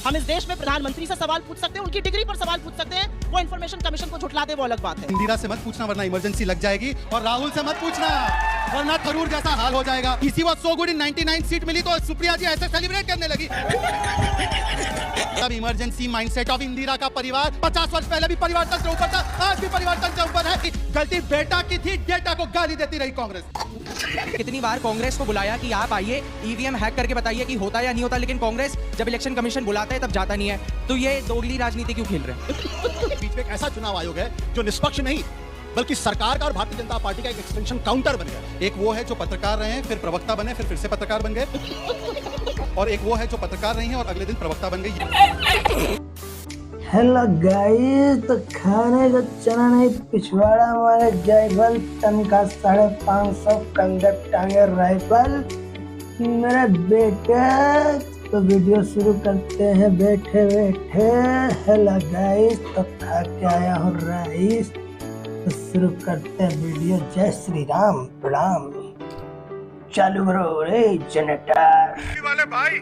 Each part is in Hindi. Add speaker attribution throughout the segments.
Speaker 1: हम इस देश में प्रधानमंत्री से सवाल पूछ सकते हैं, उनकी डिग्री पर सवाल पूछ सकते हैं, वो इन्फॉर्मेशन कमीशन को झुठला दे वो अलग बात है।
Speaker 2: इंदिरा से मत पूछना वरना इमरजेंसी लग जाएगी, और राहुल से मत पूछना वरना थरूर जैसा हाल हो जाएगा। इसी वक्त सो गुड इन 99 सीट मिली तो सुप्रिया जी ऐसे सेलिब्रेट करने लगी। तब इमरजेंसी माइंडसेट ऑफ इंदिरा का परिवार 50 वर्ष पहले भी परिवर्तन से ऊपर था, आज भी परिवर्तन से ऊपर है। गलती बेटा की थी, डेटा को गाली देती रही कांग्रेस।
Speaker 3: कितनी बार कांग्रेस को बुलाया कि आप आइए ईवीएम हैक करके बताइए कि होता या नहीं होता, लेकिन कांग्रेस जब इलेक्शन कमीशन बुलाता है तब जाता नहीं है। तो ये दोगली राजनीति क्यों खेल रहे हैं?
Speaker 4: बीच में एक ऐसा चुनाव आयोग है जो निष्पक्ष नहीं बल्कि सरकार का और भारतीय जनता पार्टी का एक एक्सटेंशन काउंटर बन गया।
Speaker 2: एक वो है जो पत्रकार रहे हैं, फिर प्रवक्ता बने, फिर से पत्रकार बन गए, और एक वो है जो पत्रकार रही हैं और अगले दिन प्रवक्ता बन गई।
Speaker 5: हेलो गाइस, तो खाने का चना नहीं पिछवाड़ा हमारे जयबल टन का 550 कंगट टांगे राइफल मेरे बेटे। तो वीडियो शुरू करते हैं बैठे बैठे। हेलो गाइस, तो खा के आया हूँ राइस, तो शुरू करते हैं वीडियो। जय श्री राम, प्रणाम। चालू करो रे जनरेटर
Speaker 4: वाले भाई,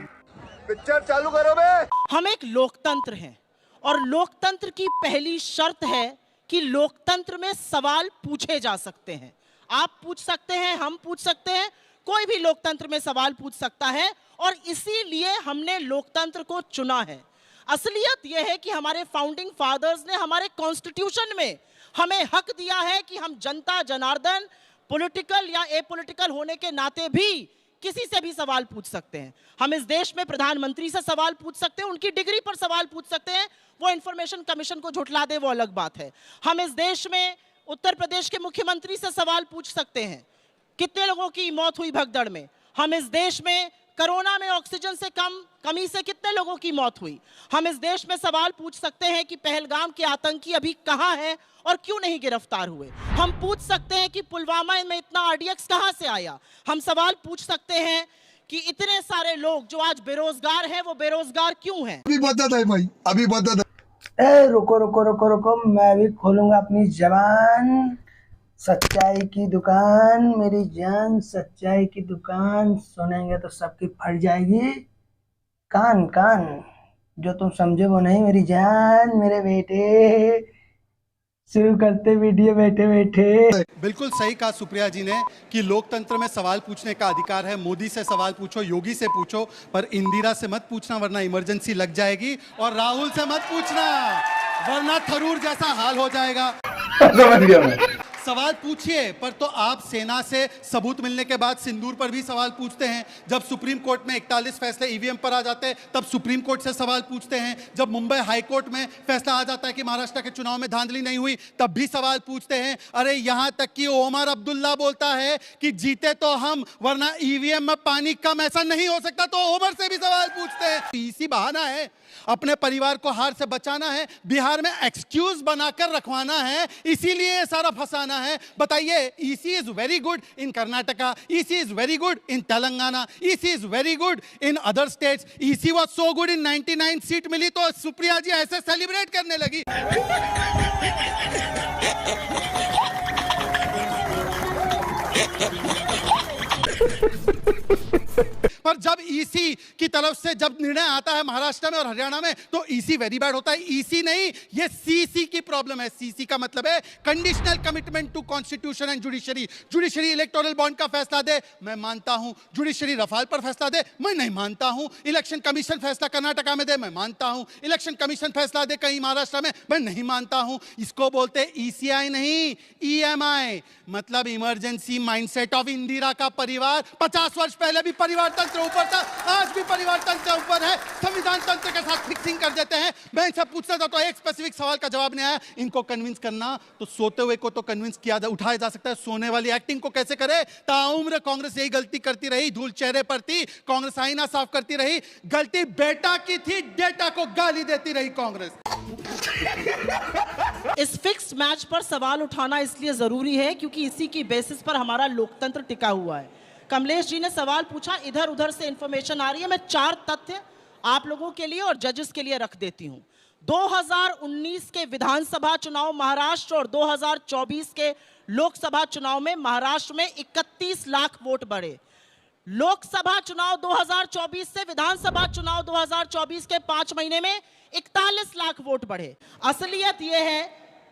Speaker 4: पिक्चर चालू करो बे।
Speaker 1: हम एक लोकतंत्र हैं और लोकतंत्र की पहली शर्त है कि लोकतंत्र में सवाल पूछे जा सकते हैं। आप पूछ सकते हैं, हम पूछ सकते हैं, कोई भी लोकतंत्र में सवाल पूछ सकता है, और इसीलिए हमने लोकतंत्र को चुना है। असलियत यह है कि हमारे फाउंडिंग फादर्स ने हमारे कॉन्स्टिट्यूशन में हमें हक दिया है कि हम जनता जनार्दन पॉलिटिकल या एपॉलिटिकल होने के नाते भी किसी से भी सवाल पूछ सकते हैं। हम इस देश में प्रधानमंत्री से सवाल पूछ सकते हैं, उनकी डिग्री पर सवाल पूछ सकते हैं, वो इन्फॉर्मेशन कमीशन को झुठला दे वो अलग बात है। हम इस देश में उत्तर प्रदेश के मुख्यमंत्री से सवाल पूछ सकते हैं, कितने लोगों की मौत हुई भगदड़ में। हम इस देश में कोरोना में ऑक्सीजन से कमी से कितने लोगों की मौत हुई। हम इस देश में सवाल पूछ सकते हैं कि पहलगाम के आतंकी अभी कहां हैं और क्यों नहीं गिरफ्तार हुए। हम पूछ सकते हैं कि पुलवामा में इतना आरडीएक्स कहां से आया। हम सवाल पूछ सकते हैं कि इतने सारे लोग जो आज बेरोजगार हैं वो बेरोजगार क्यों हैं।
Speaker 6: अभी बता है भाई, अभी बता दे।
Speaker 5: ए रुको रुको रुको रुको, मैं भी खोलूंगा अपनी जबान। सच्चाई की दुकान मेरी जान, सच्चाई की दुकान। सुनेंगे तो सबकी फट जाएगी कान कान, जो तुम समझे वो नहीं मेरी जान मेरे बेटे। शुरू करते वीडियो बैठे बैठे।
Speaker 2: बिल्कुल सही कहा सुप्रिया जी ने कि लोकतंत्र में सवाल पूछने का अधिकार है। मोदी से सवाल पूछो, योगी से पूछो, पर इंदिरा से मत पूछना वरना इमरजेंसी लग जाएगी, और राहुल से मत पूछना वरना थरूर जैसा हाल हो जाएगा।
Speaker 6: समझ गया मैं।
Speaker 2: सवाल पूछिए, पर तो आप सेना से सबूत मिलने के बाद सिंदूर पर भी सवाल पूछते हैं। जब सुप्रीम कोर्ट में 41 फैसले ईवीएम पर आ जाते हैं तब सुप्रीम कोर्ट से सवाल पूछते हैं। जब मुंबई हाई कोर्ट में फैसला आ जाता है कि महाराष्ट्र के चुनाव में धांधली नहीं हुई तब भी सवाल पूछते हैं। अरे यहां तक कि ओमर अब्दुल्ला बोलता है कि जीते तो हम वरना ईवीएम में पानी कम ऐसा नहीं हो सकता, तो ओमर से भी सवाल पूछते हैं। इसी बहाना है, अपने परिवार को हार से बचाना है, बिहार में एक्सक्यूज बनाकर रखवाना है, इसीलिए ये सारा फंसाना है। बताइए, EC is very good in Karnataka, EC is very good in Telangana, EC is very good in other states. EC was so good in 99 seat मिली तो सुप्रिया जी ऐसे सेलिब्रेट करने लगी। पर जब ईसी की तरफ से जब निर्णय आता है महाराष्ट्र में और हरियाणा में तो ईसी वेरी बैड होता है। ईसी नहीं, ये सीसी की प्रॉब्लम है। सीसी का मतलब है conditional commitment to constitution and judiciary. Judiciary electoral bond का फैसला दे, मैं मानता हूं। जुडिशरी रफाल पर फैसला दे, मैं नहीं मानता हूं। इलेक्शन कमीशन फैसला कर्नाटका में दे, मैं मानता हूं। इलेक्शन कमीशन फैसला दे कहीं महाराष्ट्र में, मैं नहीं मानता हूं। इसको बोलते ईसीआई नहीं, ईएमआई, मतलब इमरजेंसी माइंडसेट ऑफ इंदिरा का परिवार 50 वर्ष पहले भी परिवर्तन से ऊपर था, आज भी परिवर्तन से ऊपर है। संविधान तंत्र के साथ फिक्सिंग कर देते हैं। मैं इनसे पूछता था तो एक स्पेसिफिक सवाल का जवाब नहीं आया। इनको कन्विंस करना तो सोते हुए को तो कन्विंस किया उठाया जा सकता है, सोने वाली एक्टिंग को कैसे करे। ताउम्र कांग्रेस यही गलती करती रही, धूल चेहरे पर थी, कांग्रेस आईना साफ करती रही। गलती बेटा की थी, डेटा को गाली देती रही कांग्रेस।
Speaker 1: इस फिक्स्ड मैच पर सवाल उठाना इसलिए जरूरी है क्योंकि इसी की बेसिस पर हमारा लोकतंत्र टिका हुआ है। कमलेश जी ने सवाल पूछा, इधर उधर से इंफॉर्मेशन आ रही है। मैं 4 तथ्य आप लोगों के लिए और जजेस के लिए रख देती हूं। 2019 के विधानसभा चुनाव महाराष्ट्र और 2024 के लोकसभा चुनाव में महाराष्ट्र में 31 लाख वोट बढ़े। लोकसभा चुनाव 2024 से विधानसभा चुनाव 2024 के 5 महीने में 41 लाख वोट बढ़े। असलियत यह है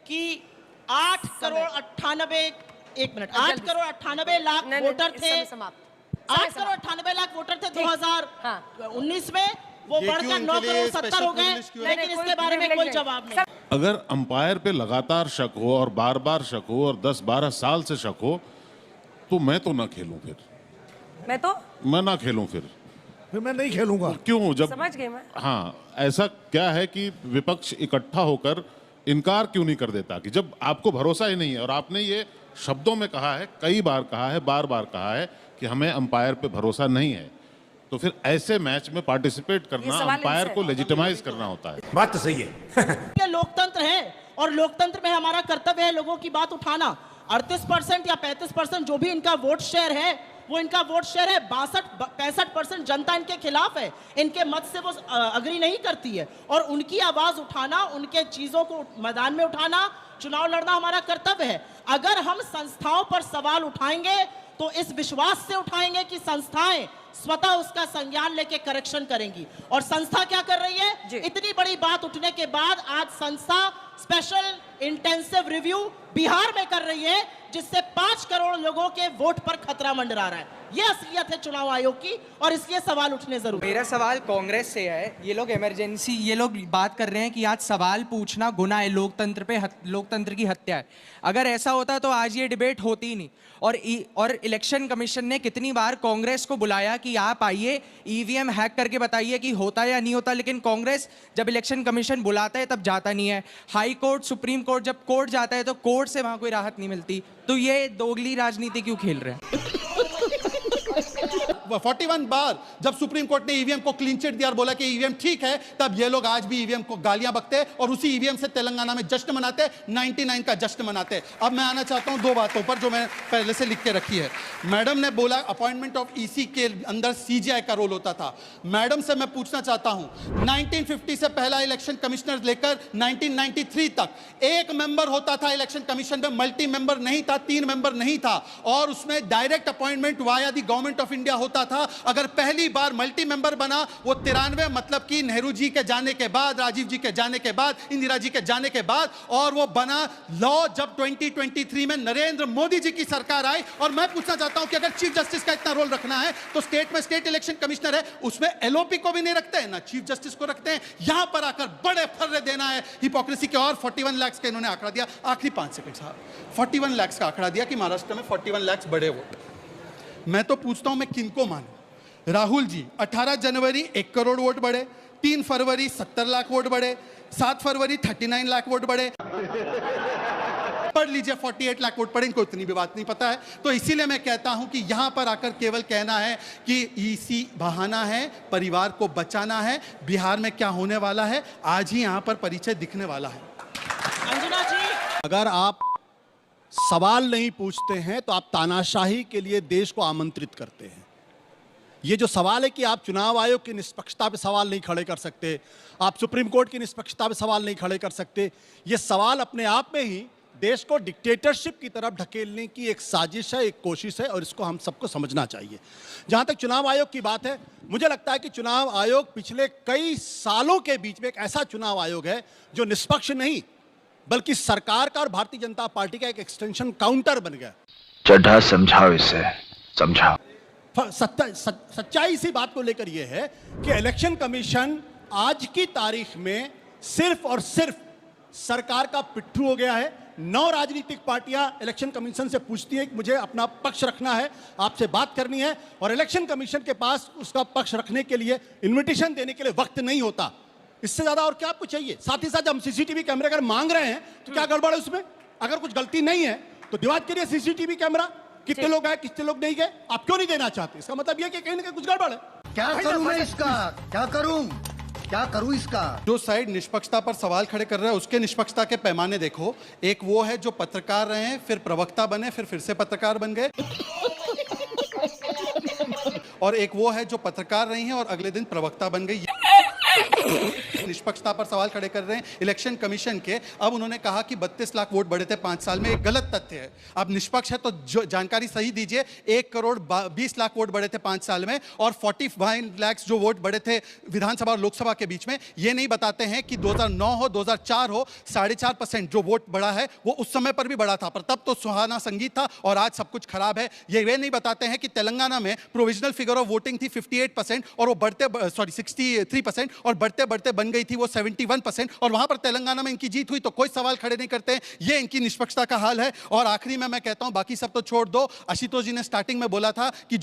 Speaker 1: कि 8 करोड़ 98 लाख वोटर थे। 8 करोड़ 98 लाख वोटर थे 2019 में, वो बढ़कर 9 करोड़ 70 हो गए, लेकिन इसके बारे में कोई जवाब नहीं।
Speaker 7: अगर अंपायर पे लगातार शक हो और बार बार शक हो और 10-12 साल से शक हो तो मैं तो ना खेलूं, फिर मैं ना खेलूं, फिर
Speaker 4: मैं नहीं खेलूंगा।
Speaker 7: क्यों? जब
Speaker 8: समझ गए मैं।
Speaker 7: हाँ, ऐसा क्या है कि विपक्ष इकट्ठा होकर इनकार क्यों नहीं कर देता कि जब आपको भरोसा ही नहीं है, और आपने ये शब्दों में कहा है, कई बार कहा है, बार बार कहा है कि हमें अंपायर पे भरोसा नहीं है, तो फिर ऐसे मैच में पार्टिसिपेट करना अंपायर को लेजिटिमाइज करना होता है।
Speaker 4: बात तो सही है।
Speaker 1: ये लोकतंत्र है और लोकतंत्र में हमारा कर्तव्य है लोगों की बात उठाना। 38% या 35% जो भी इनका वोट शेयर है, वो इनका वोट शेयर है। 62-65% जनता इनके खिलाफ है, इनके मत से वो अग्री नहीं करती है, और उनकी आवाज उठाना, उनके चीजों को मैदान में उठाना, चुनाव लड़ना हमारा कर्तव्य है। अगर हम संस्थाओं पर सवाल उठाएंगे तो इस विश्वास से उठाएंगे कि संस्थाएं स्वतः उसका संज्ञान लेके करेक्शन करेंगी। और संस्था क्या कर रही है? इतनी बड़ी बात उठने के बाद आज संस्था स्पेशल इंटेंसिव रिव्यू बिहार में कर रही है, जिससे 5 करोड़ लोगों के वोट पर खतरा मंडरा रहा है। यह असलियत है चुनाव आयोग की, और इसलिए सवाल उठने जरूरी।
Speaker 3: मेरा सवाल कांग्रेस से है। ये लोग इमरजेंसी, ये लोग बात कर रहे हैं कि आज सवाल पूछना गुनाह है, लोकतंत्र पे लोकतंत्र की हत्या है। अगर ऐसा होता तो आज ये डिबेट होती ही नहीं। और इलेक्शन कमीशन ने कितनी बार कांग्रेस को बुलाया कि आप आइए, ईवीएम हैक करके बताइए कि होता या नहीं होता, लेकिन कांग्रेस जब इलेक्शन कमीशन बुलाता है तब जाता नहीं है। हाई कोर्ट, सुप्रीम कोर्ट, जब कोर्ट जाता है तो कोर्ट से वहां कोई राहत नहीं मिलती। तो ये दोगली राजनीति क्यों खेल रहे हैं?
Speaker 2: 41 बार जब सुप्रीम कोर्ट ने ईवीएम को क्लीन चिट दिया और बोला कि ईवीएम ठीक है, तब ये लोग आज भी ईवीएम को गालियां बकते और उसी ईवीएम से तेलंगाना में जश्न मनाते, 99 का जश्न मनाते। अब मैं आना चाहता हूं 2 बातों पर जो मैं पहले से लिख के रखी है। मैडम ने बोला अपॉइंटमेंट ऑफ ईसी के अंदर सीजीआई का रोल होता था। मैडम से मैं पूछना चाहता हूं, 1950 से पहला इलेक्शन कमिश्नर लेकर 1993 तक एक मेंबर होता था इलेक्शन कमीशन में, मल्टी मेंबर नहीं था, 3 मेंबर नहीं था, और उसमें direct appointment via the government of India होता था। अगर पहली बार मल्टी मेंबर बना वो 93, मतलब कि नेहरू जी के जाने के बाद, राजीव जी के जाने के बाद, इंदिरा जी के जाने के बाद, और वो बना लॉ जब 2023 में नरेंद्र मोदी जी की सरकार आई। और मैं पूछना चाहता हूं कि अगर चीफ जस्टिस का इतना रोल रखना है तो स्टेट में स्टेट इलेक्शन कमिश्नर है, उसमें एलओपी को भी नहीं रखते हैं, ना चीफ जस्टिस को रखते हैं। यहां पर आकर बड़े फर्रे देना है हिपोक्रेसी के। और 41 लाख का इन्होंने आंकड़ा दिया, आखिरी 5 सेकंड साहब, 41 लाख का आंकड़ा दिया कि महाराष्ट्र में 41 लाख बड़े वोट। मैं तो पूछता हूं मैं किनको मानूं? राहुल जी 18 जनवरी 1 करोड़ वोट बढ़े, 3 फरवरी 70 लाख वोट बढ़े, 7 फरवरी 39 लाख वोट बढ़े, पढ़ लीजिए 48 लाख वोट पड़े। इनको इतनी भी बात नहीं पता है। तो इसीलिए मैं कहता हूं कि यहां पर आकर केवल कहना है कि ईसी बहाना है, परिवार को बचाना है। बिहार में क्या होने वाला है आज ही यहां पर परिचय दिखने वाला है।
Speaker 1: अंजना जी,
Speaker 4: अगर आप सवाल नहीं पूछते हैं तो आप तानाशाही के लिए देश को आमंत्रित करते हैं। ये जो सवाल है कि आप चुनाव आयोग की निष्पक्षता पे सवाल नहीं खड़े कर सकते, आप सुप्रीम कोर्ट की निष्पक्षता पे सवाल नहीं खड़े कर सकते, ये सवाल अपने आप में ही देश को डिक्टेटरशिप की तरफ ढकेलने की एक साजिश है, एक कोशिश है, और इसको हम सबको समझना चाहिए। जहाँ तक चुनाव आयोग की बात है, मुझे लगता है कि चुनाव आयोग पिछले कई सालों के बीच में एक ऐसा चुनाव आयोग है जो निष्पक्ष नहीं बल्कि सरकार का और भारतीय जनता पार्टी का एक एक्सटेंशन काउंटर बन गया।
Speaker 9: चड्ढा समझाओ इसे, समझाओ।
Speaker 4: सच्चाई इसी बात को लेकर यह है कि इलेक्शन कमीशन आज की तारीख में सिर्फ और सिर्फ सरकार का पिट्ठू हो गया है। 9 राजनीतिक पार्टियां इलेक्शन कमीशन से पूछती हैं कि मुझे अपना पक्ष रखना है, आपसे बात करनी है, और इलेक्शन कमीशन के पास उसका पक्ष रखने के लिए, इन्विटेशन देने के लिए वक्त नहीं होता। इससे ज्यादा और क्या आपको चाहिए? साथ ही साथ हम सीसीटीवी कैमरे अगर मांग रहे हैं तो क्या गड़बड़ है उसमें? अगर कुछ गलती नहीं है तो डिवाइड करिए सीसीटीवी कैमरा, कितने लोग आए कितने लोग नहीं गए, आप क्यों नहीं देना चाहते? इसका मतलब यह कि कहीं ना कहीं कुछ गड़बड़ है।
Speaker 6: क्या करूं मैं इसका? क्या करूं इसका?
Speaker 2: जो साइड निष्पक्षता पर सवाल खड़े कर रहा है उसके निष्पक्षता के पैमाने देखो। एक वो है जो पत्रकार रहे हैं, फिर प्रवक्ता बने, फिर से पत्रकार बन गए, और एक वो है जो पत्रकार रही हैं और अगले दिन प्रवक्ता बन गई। निष्पक्षता पर सवाल खड़े कर रहे हैं इलेक्शन कमीशन के। अब उन्होंने कहा कि 32 लाख वोट बढ़े थे 5 साल में, एक गलत तथ्य है। अब निष्पक्ष है तो जानकारी सही दीजिए। 1 करोड़ 20 लाख वोट बढ़े थे 5 साल में, और 45 लाख जो वोट बढ़े थे विधानसभा और लोकसभा के बीच में। ये नहीं बताते हैं कि 2009 हो 2004 हो, 4.5% जो वोट बढ़ा है वो उस समय पर भी बढ़ा था, पर तब तो सुहाना संगीत था और आज सब कुछ खराब है। ये वे नहीं बताते हैं कि तेलंगाना में प्रोविजनल फिगर ऑफ वोटिंग थी 58% और वो बढ़ते 63% और बढ़ते बढ़ते बन गई थी वो 71%, और वहां पर तेलंगाना में इनकी जीत हुई तो कोई सवाल खड़े नहीं करते। ये इनकी निष्पक्षता का हाल है। और आखिरी में मैं कहता हूं, बाकी सब तो छोड़ दो, आशुतोष जी ने स्टार्टिंग में बोला था कि